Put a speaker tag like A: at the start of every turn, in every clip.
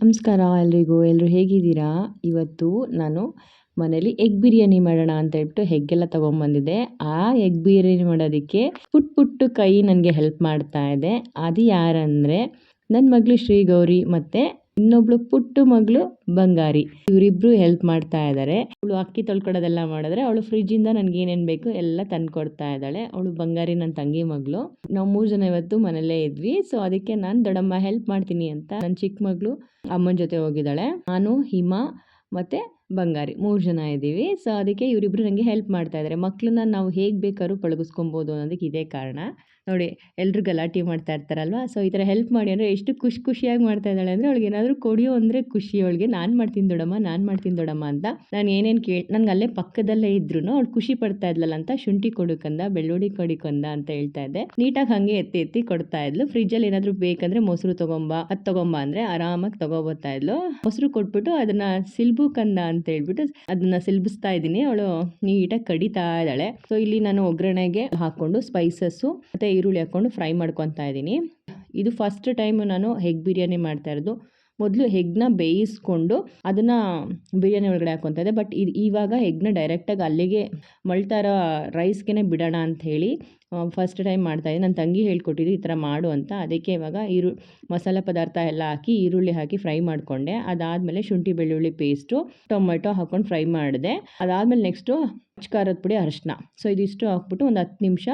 A: ನಮಸ್ಕಾರ ಎಲ್ರಿಗೂ. ಎಲ್ಲರೂ ಹೇಗಿದ್ದೀರಾ? ಇವತ್ತು ನಾನು ಮನೇಲಿ ಎಗ್ ಬಿರಿಯಾನಿ ಮಾಡೋಣ ಅಂತ ಹೇಳ್ಬಿಟ್ಟು ಎಗ್ಗೆಲ್ಲ ತೊಗೊಂಬಂದಿದ್ದೆ. ಆ ಎಗ್ ಬಿರಿಯಾನಿ ಮಾಡೋದಕ್ಕೆ ಪುಟ್ಟು ಕೈ ನನಗೆ ಹೆಲ್ಪ್ ಮಾಡ್ತಾ ಇದೆ. ಅದು ಯಾರಂದರೆ ನನ್ನ ಮಗಳು ಶ್ರೀಗೌರಿ ಮತ್ತು ಇನ್ನೊಬ್ಳು ಪುಟ್ಟು ಮಗಳು ಬಂಗಾರಿ. ಇವರಿಬ್ರು ಹೆಲ್ಪ್ ಮಾಡ್ತಾ ಇದ್ದಾರೆ. ಅವಳು ಅಕ್ಕಿ ತೊಳ್ಕೊಡೋದೆಲ್ಲ ಮಾಡಿದ್ರೆ ಅವಳು ಫ್ರಿಜ್ಜಿಂದ ನನಗೆ ಏನೇನು ಬೇಕು ಎಲ್ಲ ತಂದು ಕೊಡ್ತಾ ಇದ್ದಾಳೆ. ಅವಳು ಬಂಗಾರಿ ನನ್ನ ತಂಗಿ ಮಗಳು. ನಾವು 3 ಜನ ಇವತ್ತು ಮನೆಯಲ್ಲೇ ಇದ್ವಿ. ಸೊ ಅದಕ್ಕೆ ನಾನು ದೊಡ್ಡಮ್ಮ ಹೆಲ್ಪ್ ಮಾಡ್ತೀನಿ ಅಂತ ನನ್ನ ಚಿಕ್ಕ ಮಗಳು ಅಮ್ಮನ ಜೊತೆ ಹೋಗಿದ್ದಾಳೆ. ನಾನು, ಹಿಮಾ ಮತ್ತು ಬಂಗಾರಿ 3 ಜನ ಇದ್ದೀವಿ. ಸೊ ಅದಕ್ಕೆ ಇವರಿಬ್ರು ನನಗೆ ಹೆಲ್ಪ್ ಮಾಡ್ತಾ ಇದ್ದಾರೆ. ಮಕ್ಕಳನ್ನ ನಾವು ಹೇಗೆ ಬೇಕಾದ್ರೂ ಪಳಗಿಸ್ಕೊಬೋದು ಅನ್ನೋದಕ್ಕೆ ಇದೇ ಕಾರಣ. ನೋಡಿ, ಎಲ್ಲರೂ ಗಲಾಟೆ ಮಾಡ್ತಾ ಇರ್ತಾರಲ್ವ. ಸೊ ಈ ಥರ ಹೆಲ್ಪ್ ಮಾಡಿ ಅಂದರೆ ಎಷ್ಟು ಖುಷಿಯಾಗಿ ಮಾಡ್ತಾ ಇದ್ದಾಳೆ ಅಂದರೆ ಅವಳಿಗೆ ಏನಾದರೂ ಕೊಡಿಯೋ ಅಂದರೆ ಖುಷಿ ಅವಳಿಗೆ. ನಾನು ಮಾಡ್ತೀನಿ ದೊಡ್ಡಮ್ಮ ಅಂತ ನಾನು ಏನೇನು ನನಗೆ ಅಲ್ಲೇ ಪಕ್ಕದಲ್ಲೇ ಇದ್ರೂ ಅವಳು ಖುಷಿ ಪಡ್ತಾ ಇದ್ಲಲ್ಲ ಅಂತ ಶುಂಠಿ ಕೊಡುಕಂದ, ಬೆಳ್ಳುಳ್ಳಿ ಕೊಡಿಕೊಂದ ಅಂತ ಹೇಳ್ತಾ ಇದ್ದೆ. ನೀಟಾಗಿ ಹಾಗೆ ಎತ್ತಿ ಕೊಡ್ತಾ ಇದ್ಲು. ಫ್ರಿಜ್ಜಲ್ಲಿ ಏನಾದರೂ ಬೇಕಂದರೆ ಮೊಸರು ತಗೊಂಬ ಅಂದರೆ ಆರಾಮಾಗಿ ತಗೋಬೋತಾ ಇದ್ಲು. ಮೊಸರು ಕೊಟ್ಬಿಟ್ಟು ಅದನ್ನು ಸಿಲ್ಬು ಕಂದ ಅಂತ ಹೇಳ್ಬಿಟ್ಟು ಅದನ್ನ ಸಿಲ್ಬಿಸ್ತಾ ಇದ್ದೀನಿ. ಅವಳು ನೀಟಾಗಿ ಕಡಿತಾ ಇದ್ದಾಳೆ. ಸೊ ಇಲ್ಲಿ ನಾನು ಒಗ್ಗರಣೆಗೆ ಹಾಕ್ಕೊಂಡು ಸ್ಪೈಸಸ್ಸು ಮತ್ತು ಈರುಳ್ಳಿ ಹಾಕ್ಕೊಂಡು ಫ್ರೈ ಮಾಡ್ಕೊತಾ ಇದ್ದೀನಿ. ಇದು ಫಸ್ಟ್ ಟೈಮ್ ನಾನು ಎಗ್ ಬಿರಿಯಾನಿ ಮಾಡ್ತಾ ಇರೋದು. ಮೊದಲು ಎಗ್ನ ಬೇಯಿಸ್ಕೊಂಡು ಅದನ್ನು ಬಿರಿಯಾನಿ ಒಳಗಡೆ ಹಾಕ್ಕೊತಾ ಇದ್ದೆ. ಬಟ್ ಇವಾಗ ಎಗ್ನ ಡೈರೆಕ್ಟಾಗಿ ಅಲ್ಲಿಗೆ ಮಳ್ತಾರ ರೈಸ್ಗೆ ಬಿಡೋಣ ಅಂಥೇಳಿ ಫಸ್ಟ್ ಟೈಮ್ ಮಾಡ್ತಾಯಿದ್ದೆ. ನನ್ನ ತಂಗಿ ಹೇಳ್ಕೊಟ್ಟಿದ್ದು ಈ ಥರ ಮಾಡು ಅಂತ. ಅದಕ್ಕೆ ಇವಾಗ ಮಸಾಲೆ ಪದಾರ್ಥ ಎಲ್ಲ ಹಾಕಿ ಈರುಳ್ಳಿ ಹಾಕಿ ಫ್ರೈ ಮಾಡಿಕೊಂಡೆ. ಅದಾದಮೇಲೆ ಶುಂಠಿ ಬೆಳ್ಳುಳ್ಳಿ ಪೇಸ್ಟು, ಟೊಮೆಟೊ ಹಾಕ್ಕೊಂಡು ಫ್ರೈ ಮಾಡಿದೆ. ಅದಾದಮೇಲೆ ನೆಕ್ಸ್ಟು ಖಾರದ ಪುಡಿ, ಅರಿಶಿನ. ಸೊ ಇದಿಷ್ಟು ಹಾಕ್ಬಿಟ್ಟು ಒಂದು 10 ನಿಮಿಷ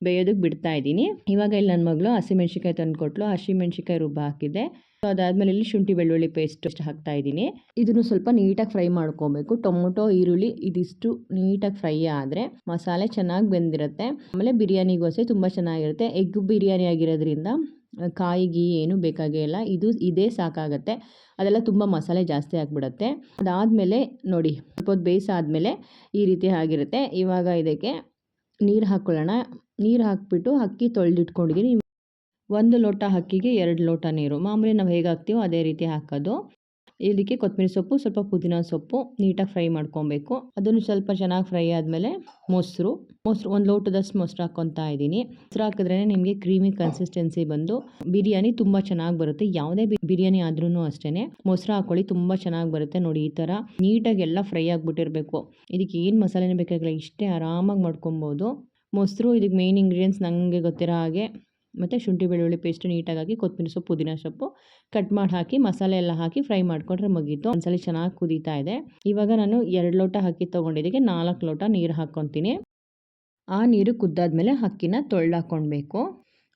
A: ಬೇಯೋದಕ್ಕೆ ಬಿಡ್ತಾ ಇದ್ದೀನಿ. ಇವಾಗ ಇಲ್ಲಿ ನನ್ನ ಮಗಳು ಹಸಿಮೆಣ್ಸಿಕಾಯಿ ತಂದು ಕೊಟ್ಟಳು. ಹಸಿಮೆಣ್ಸಿಕಾಯಿ ರುಬ್ಬ ಹಾಕಿದ್ದೆ. ಸೊ ಅದಾದಮೇಲೆ ಇಲ್ಲಿ ಶುಂಠಿ ಬೆಳ್ಳುಳ್ಳಿ ಪೇಸ್ಟ್ ಹಾಕ್ತಾ ಇದ್ದೀನಿ. ಇದನ್ನು ಸ್ವಲ್ಪ ನೀಟಾಗಿ ಫ್ರೈ ಮಾಡ್ಕೊಬೇಕು. ಟೊಮೊಟೊ, ಈರುಳ್ಳಿ ಇದಿಷ್ಟು ನೀಟಾಗಿ ಫ್ರೈ ಆದರೆ ಮಸಾಲೆ ಚೆನ್ನಾಗಿ ಬೆಂದಿರುತ್ತೆ. ಆಮೇಲೆ ಬಿರಿಯಾನಿಗೋಸ್ಕರ ತುಂಬ ಚೆನ್ನಾಗಿರುತ್ತೆ. ಎಗ್ ಬಿರಿಯಾನಿ ಆಗಿರೋದ್ರಿಂದ ಕಾಯಿಗೆ ಏನು ಬೇಕಾಗಿಲ್ಲ. ಇದೇ ಸಾಕಾಗುತ್ತೆ. ಅದೆಲ್ಲ ತುಂಬ ಮಸಾಲೆ ಜಾಸ್ತಿ ಆಗಿಬಿಡುತ್ತೆ. ಅದಾದಮೇಲೆ ನೋಡಿ, ಸ್ವಲ್ಪ ಹೊತ್ತು ಬೇಯಿಸಾದ್ಮೇಲೆ ಈ ರೀತಿ ಆಗಿರುತ್ತೆ. ಇವಾಗ ಇದಕ್ಕೆ ನೀರು ಹಾಕ್ಕೊಳ್ಳೋಣ. ನೀರು ಹಾಕ್ಬಿಟ್ಟು ಅಕ್ಕಿ ತೊಳೆದಿಟ್ಕೊಂಡಿದ್ದೀನಿ. 1 ಲೋಟ ಅಕ್ಕಿಗೆ 2 ಲೋಟ ನೀರು. ಮಾಮೂಲಿ ನಾವು ಹೇಗೆ ಹಾಕ್ತೀವೋ ಅದೇ ರೀತಿ ಹಾಕೋದು. ಇದಕ್ಕೆ ಕೊತ್ತಂಬರಿ ಸೊಪ್ಪು, ಸ್ವಲ್ಪ ಪುದೀನ ಸೊಪ್ಪು ನೀಟಾಗಿ ಫ್ರೈ ಮಾಡ್ಕೊಬೇಕು. ಅದನ್ನು ಸ್ವಲ್ಪ ಚೆನ್ನಾಗಿ ಫ್ರೈ ಆದಮೇಲೆ ಮೊಸರು 1 ಲೋಟದಷ್ಟು ಮೊಸರು ಹಾಕ್ಕೊತಾ ಇದ್ದೀನಿ. ಮೊಸರು ಹಾಕಿದ್ರೇ ನಿಮಗೆ ಕ್ರೀಮಿ ಕನ್ಸಿಸ್ಟೆನ್ಸಿ ಬಂದು ಬಿರಿಯಾನಿ ತುಂಬ ಚೆನ್ನಾಗಿ ಬರುತ್ತೆ. ಯಾವುದೇ ಬಿರಿಯಾನಿ ಆದ್ರೂ ಅಷ್ಟೇ ಮೊಸರು ಹಾಕ್ಕೊಳ್ಳಿ, ತುಂಬ ಚೆನ್ನಾಗಿ ಬರುತ್ತೆ. ನೋಡಿ, ಈ ಥರ ನೀಟಾಗಿ ಎಲ್ಲ ಫ್ರೈ ಆಗಿಬಿಟ್ಟಿರಬೇಕು. ಇದಕ್ಕೆ ಏನು ಮಸಾಲೆನೇ ಬೇಕಾಗಿಲ್ಲ, ಇಷ್ಟೇ ಆರಾಮಾಗಿ ಮಾಡ್ಕೊಬೋದು. ಮೊಸರು ಇದಕ್ಕೆ ಮೇಯ್ನ್ ಇಂಗ್ರೀಡಿಯೆಂಟ್ಸ್ ನನಗೆ ಗೊತ್ತಿರೋ ಹಾಗೆ. ಮತ್ತು ಶುಂಠಿ ಬೆಳ್ಳುಳ್ಳಿ ಪೇಸ್ಟ್ ನೀಟಾಗಿ ಹಾಕಿ, ಕೊತ್ತಂಬರಿ ಸೊಪ್ಪು, ಪುದೀನ ಸೊಪ್ಪು ಕಟ್ ಮಾಡಿ ಹಾಕಿ, ಮಸಾಲೆ ಎಲ್ಲ ಹಾಕಿ ಫ್ರೈ ಮಾಡಿಕೊಂಡ್ರೆ ಮುಗೀತು. ಒಂದ್ಸಲ ಚೆನ್ನಾಗಿ ಕುದೀತಾ ಇದೆ. ಇವಾಗ ನಾನು 2 ಲೋಟ ಅಕ್ಕಿ ತೊಗೊಂಡಿದ್ದಕ್ಕೆ 4 ಲೋಟ ನೀರು ಹಾಕ್ಕೊತೀನಿ. ಆ ನೀರು ಕುದ್ದಾದ್ಮೇಲೆ ಅಕ್ಕಿನ ತೊಳೆದಾಕ್ಕೊಳ್ಬೇಕು.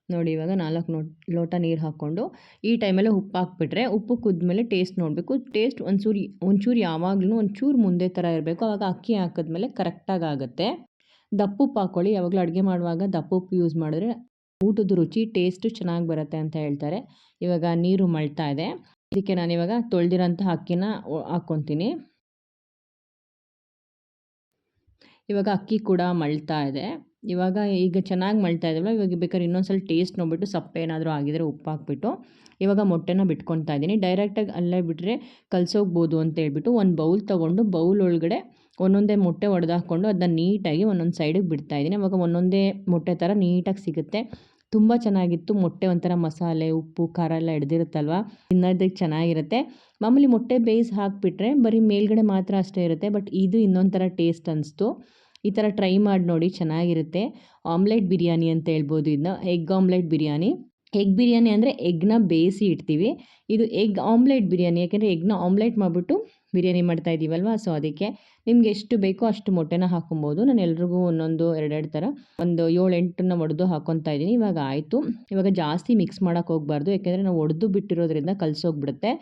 A: ನೋಡಿ, ಇವಾಗ 4 ಲೋಟ ನೀರು ಹಾಕ್ಕೊಂಡು ಈ ಟೈಮಲ್ಲೇ ಉಪ್ಪು ಹಾಕ್ಬಿಟ್ರೆ, ಉಪ್ಪು ಕುದ್ಮೇಲೆ ಟೇಸ್ಟ್ ನೋಡಬೇಕು. ಟೇಸ್ಟ್ ಒಂಚೂರು ಯಾವಾಗಲೂ ಒಂಚೂರು ಮುಂದೆ ಥರ ಇರಬೇಕು. ಆವಾಗ ಅಕ್ಕಿ ಹಾಕಿದ್ಮೇಲೆ ಕರೆಕ್ಟಾಗಿ ಆಗುತ್ತೆ. ದಪ್ಪುಪ್ಪು ಹಾಕ್ಕೊಳ್ಳಿ. ಯಾವಾಗಲೂ ಅಡುಗೆ ಮಾಡುವಾಗ ದಪ್ಪುಪ್ಪು ಯೂಸ್ ಮಾಡಿದ್ರೆ ಊಟದ ರುಚಿ ಟೇಸ್ಟು ಚೆನ್ನಾಗಿ ಬರುತ್ತೆ ಅಂತ ಹೇಳ್ತಾರೆ. ಇವಾಗ ನೀರು ಮಳ್ತಾ ಇದೆ. ಇದಕ್ಕೆ ನಾನಿವಾಗ ತೊಳೆದಿರೋಂಥ ಅಕ್ಕಿನ ಹಾಕ್ಕೊತೀನಿ. ಇವಾಗ ಅಕ್ಕಿ ಕೂಡ ಮಳ್ತಾ ಇದೆ. ಈಗ ಚೆನ್ನಾಗಿ ಮಳ್ತಾ ಇದೆಯಲ್ಲ, ಇವಾಗ ಬೇಕಾದ್ರೆ ಇನ್ನೊಂದ್ಸಲ ಟೇಸ್ಟ್ ನೋಡ್ಬಿಟ್ಟು ಸಪ್ಪೆ ಏನಾದರೂ ಆಗಿದರೆ ಉಪ್ಪು ಹಾಕ್ಬಿಟ್ಟು ಇವಾಗ ಮೊಟ್ಟೆನ ಬಿಟ್ಕೊತಾ ಇದ್ದೀನಿ. ಡೈರೆಕ್ಟಾಗಿ ಅಲ್ಲೇ ಬಿಟ್ಟರೆ ಕಲಸೋಗ್ಬೋದು ಅಂತ ಹೇಳ್ಬಿಟ್ಟು ಒಂದು ಬೌಲ್ ತೊಗೊಂಡು ಬೌಲ್ ಒಳಗಡೆ ಒಂದೊಂದೇ ಮೊಟ್ಟೆ ಒಡೆದಾಕ್ಕೊಂಡು ಅದನ್ನ ನೀಟಾಗಿ ಒಂದೊಂದು ಸೈಡಿಗೆ ಬಿಡ್ತಾಯಿದ್ದೀನಿ. ಅವಾಗ ಒಂದೊಂದೇ ಮೊಟ್ಟೆ ಥರ ನೀಟಾಗಿ ಸಿಗುತ್ತೆ. ತುಂಬ ಚೆನ್ನಾಗಿತ್ತು. ಮೊಟ್ಟೆ ಒಂಥರ ಮಸಾಲೆ, ಉಪ್ಪು, ಖಾರ ಎಲ್ಲ ಹಿಡ್ದಿರುತ್ತಲ್ವ, ತಿನ್ನೋದಕ್ಕೆ ಚೆನ್ನಾಗಿರುತ್ತೆ. ಮಾಮೂಲಿ ಮೊಟ್ಟೆ ಬೇಯಿಸಿ ಹಾಕಿಬಿಟ್ರೆ ಬರೀ ಮೇಲ್ಗಡೆ ಮಾತ್ರ ಅಷ್ಟೇ ಇರುತ್ತೆ. ಬಟ್ ಇದು ಇನ್ನೊಂದು ಥರ ಟೇಸ್ಟ್ ಅನಿಸ್ತು. ಈ ಥರ ಟ್ರೈ ಮಾಡಿ ನೋಡಿ, ಚೆನ್ನಾಗಿರುತ್ತೆ. ಆಮ್ಲೆಟ್ ಬಿರಿಯಾನಿ ಅಂತ ಹೇಳ್ಬೋದು ಇದನ್ನ. Egg omelette biryani. Egg biryani ಅಂದರೆ ಎಗ್ನ ಬೇಯಿಸಿ ಇಡ್ತೀವಿ. ಇದು ಎಗ್ ಆಮ್ಲೆಟ್ ಬಿರಿಯಾನಿ, ಯಾಕೆಂದರೆ ಎಗ್ನ ಆಮ್ಲೆಟ್ ಮಾಡಿಬಿಟ್ಟು ಬಿರಿಯಾನಿ ಮಾಡ್ತಾ ಇದ್ದೀವಲ್ವ. ಸೊ ಅದಕ್ಕೆ ನಿಮ್ಗೆ ಎಷ್ಟು ಬೇಕೋ ಅಷ್ಟು ಮೊಟ್ಟೆನ ಹಾಕೊಬೋದು. ನಾನು ಎಲ್ರಿಗೂ ಒಂದೊಂದು 2 ಥರ ಒಂದು 7-8ನ್ನ ಒಡೆದು ಹಾಕ್ಕೊತಾ ಇದ್ದೀನಿ. ಇವಾಗ ಆಯಿತು. ಇವಾಗ ಜಾಸ್ತಿ ಮಿಕ್ಸ್ ಮಾಡೋಕ್ಕೆ ಹೋಗಬಾರ್ದು, ಯಾಕೆಂದರೆ ನಾವು ಒಡೆದು ಬಿಟ್ಟಿರೋದ್ರಿಂದ ಕಲಸೋಗ್ಬಿಡುತ್ತೆ.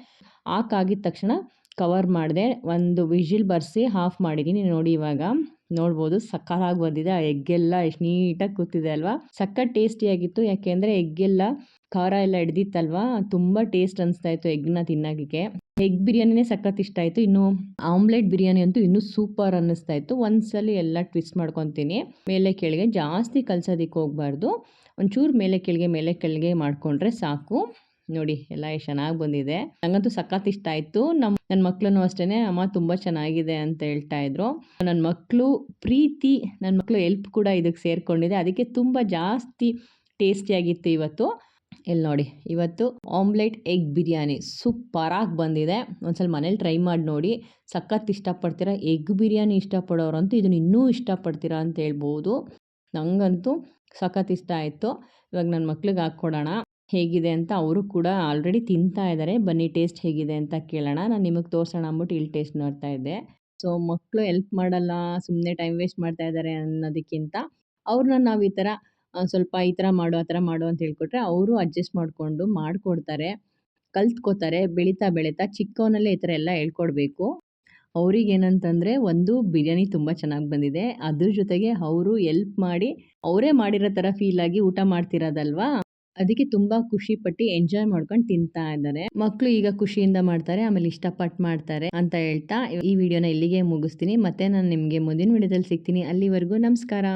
A: ಆಗಿದ ತಕ್ಷಣ ಕವರ್ ಮಾಡಿದೆ, ಒಂದು ವಿಜಿಲ್ ಬರೆಸಿ ಆಫ್ ಮಾಡಿದ್ದೀನಿ. ನೋಡಿ, ಇವಾಗ ನೋಡ್ಬೋದು ಸಕ್ಕತ್ತಾಗಿ ಬಂದಿದೆ. ಆ ಎಗ್ಗೆಲ್ಲ ಎಷ್ಟು ನೀಟಾಗಿ ಕೂತಿದೆ ಅಲ್ವಾ. ಸಕ್ಕತ್ ಟೇಸ್ಟಿಯಾಗಿತ್ತು. ಯಾಕೆಂದರೆ ಎಗ್ಗೆಲ್ಲ ಖಾರ ಎಲ್ಲ ಹಿಡ್ದಿತ್ತಲ್ವ, ತುಂಬ ಟೇಸ್ಟ್ ಅನಿಸ್ತಾ ಇತ್ತು ಎಗ್ನ ತಿನ್ನೋಕ್ಕೆ. ಎಗ್ ಬಿರಿಯಾನಿನೇ ಸಖತ್ ಇಷ್ಟ ಆಯಿತು. ಇನ್ನು ಆಮ್ಲೆಟ್ ಬಿರಿಯಾನಿ ಅಂತೂ ಇನ್ನೂ ಸೂಪರ್ ಅನ್ನಿಸ್ತಾ ಇತ್ತು. ಒಂದ್ಸಲ ಎಲ್ಲ ಟ್ವಿಸ್ಟ್ ಮಾಡ್ಕೊತೀನಿ. ಮೇಲೆ ಕೆಳಗೆ ಜಾಸ್ತಿ ಕಲಸೋದಕ್ಕೆ ಹೋಗಬಾರ್ದು. ಒಂಚೂರು ಮೇಲೆ ಕೆಳಗೆ ಮಾಡಿಕೊಂಡ್ರೆ ಸಾಕು. ನೋಡಿ, ಎಲ್ಲ ಎಷ್ಟು ಚೆನ್ನಾಗಿ ಬಂದಿದೆ. ನನಗಂತೂ ಸಖತ್ ಇಷ್ಟ ಆಯಿತು. ನನ್ನ ಮಕ್ಕಳೂ ಅಷ್ಟೇ, ಅಮ್ಮ ತುಂಬ ಚೆನ್ನಾಗಿದೆ ಅಂತ ಹೇಳ್ತಾ ಇದ್ರು. ನನ್ನ ಮಕ್ಕಳು ಪ್ರೀತಿ, ನನ್ನ ಮಕ್ಕಳು ಹೆಲ್ಪ್ ಕೂಡ ಇದಕ್ಕೆ ಸೇರಿಕೊಂಡಿದೆ. ಅದಕ್ಕೆ ತುಂಬ ಜಾಸ್ತಿ ಟೇಸ್ಟಿಯಾಗಿತ್ತು ಇವತ್ತು. ಇಲ್ಲಿ ನೋಡಿ ಇವತ್ತು ಆಮ್ಲೆಟ್ ಎಗ್ ಬಿರಿಯಾನಿ ಸೂಪರಾಗಿ ಬಂದಿದೆ. ಒಂದ್ಸಲ ಮನೇಲಿ ಟ್ರೈ ಮಾಡಿ ನೋಡಿ. ಸಖತ್ ಇಷ್ಟಪಡ್ತೀರಾ. ಎಗ್ ಬಿರಿಯಾನಿ ಇಷ್ಟಪಡೋರಂತೂ ಇದನ್ನು ಇನ್ನೂ ಇಷ್ಟಪಡ್ತೀರಾ ಅಂತ ಹೇಳ್ಬೋದು. ನನಗಂತೂ ಸಖತ್ ಇಷ್ಟ ಆಯಿತು. ಇವಾಗ ನನ್ನ ಮಕ್ಳಿಗೆ ಹಾಕ್ಕೊಡೋಣ ಹೇಗಿದೆ ಅಂತ. ಅವರು ಕೂಡ ಆಲ್ರೆಡಿ ತಿಂತಾ ಇದ್ದಾರೆ. ಬನ್ನಿ ಟೇಸ್ಟ್ ಹೇಗಿದೆ ಅಂತ ಕೇಳೋಣ. ನಾನು ನಿಮಗೆ ತೋರಿಸೋಣ ಅಂದ್ಬಿಟ್ಟು ಇಲ್ಲಿ ಟೇಸ್ಟ್ ನೋಡ್ತಾ ಇದ್ದೆ. ಸೊ ಮಕ್ಕಳು ಹೆಲ್ಪ್ ಮಾಡಲ್ಲ, ಸುಮ್ಮನೆ ಟೈಮ್ ವೇಸ್ಟ್ ಮಾಡ್ತಾ ಇದ್ದಾರೆ ಅನ್ನೋದಕ್ಕಿಂತ ಅವ್ರನ್ನ ನಾವು ಈ ಥರ ಸ್ವಲ್ಪ ಈ ಥರ ಮಾಡು, ಆ ಥರ ಮಾಡು ಅಂತ ಹೇಳ್ಕೊಟ್ರೆ ಅವರು ಅಡ್ಜಸ್ಟ್ ಮಾಡಿಕೊಂಡು ಮಾಡಿಕೊಡ್ತಾರೆ, ಕಲ್ತ್ಕೋತಾರೆ. ಬೆಳೀತಾ ಬೆಳೀತಾ ಚಿಕ್ಕವನಲ್ಲೇ ಈ ಥರ ಎಲ್ಲ ಹೇಳ್ಕೊಡ್ಬೇಕು. ಅವ್ರಿಗೇನಂತಂದರೆ ಒಂದು ಬಿರಿಯಾನಿ ತುಂಬ ಚೆನ್ನಾಗಿ ಬಂದಿದೆ. ಅದ್ರ ಜೊತೆಗೆ ಅವರು ಎಲ್ಪ್ ಮಾಡಿ ಅವರೇ ಮಾಡಿರೋ ಥರ ಫೀಲಾಗಿ ಊಟ ಮಾಡ್ತಿರೋದಲ್ವಾ, ಅದಕ್ಕೆ ತುಂಬ ಖುಷಿಪಟ್ಟು ಎಂಜಾಯ್ ಮಾಡ್ಕೊಂಡು ತಿಂತಾ ಇದ್ದಾರೆ. ಮಕ್ಕಳು ಈಗ ಖುಷಿಯಿಂದ ಮಾಡ್ತಾರೆ, ಆಮೇಲೆ ಇಷ್ಟಪಟ್ಟು ಮಾಡ್ತಾರೆ ಅಂತ ಹೇಳ್ತಾ ಈ ವಿಡಿಯೋನ ಇಲ್ಲಿಗೆ ಮುಗಿಸ್ತೀನಿ. ಮತ್ತೆ ನಾನು ನಿಮಗೆ ಮುಂದಿನ ವಿಡಿಯೋದಲ್ಲಿ ಸಿಗ್ತೀನಿ. ಅಲ್ಲಿವರೆಗೂ ನಮಸ್ಕಾರ.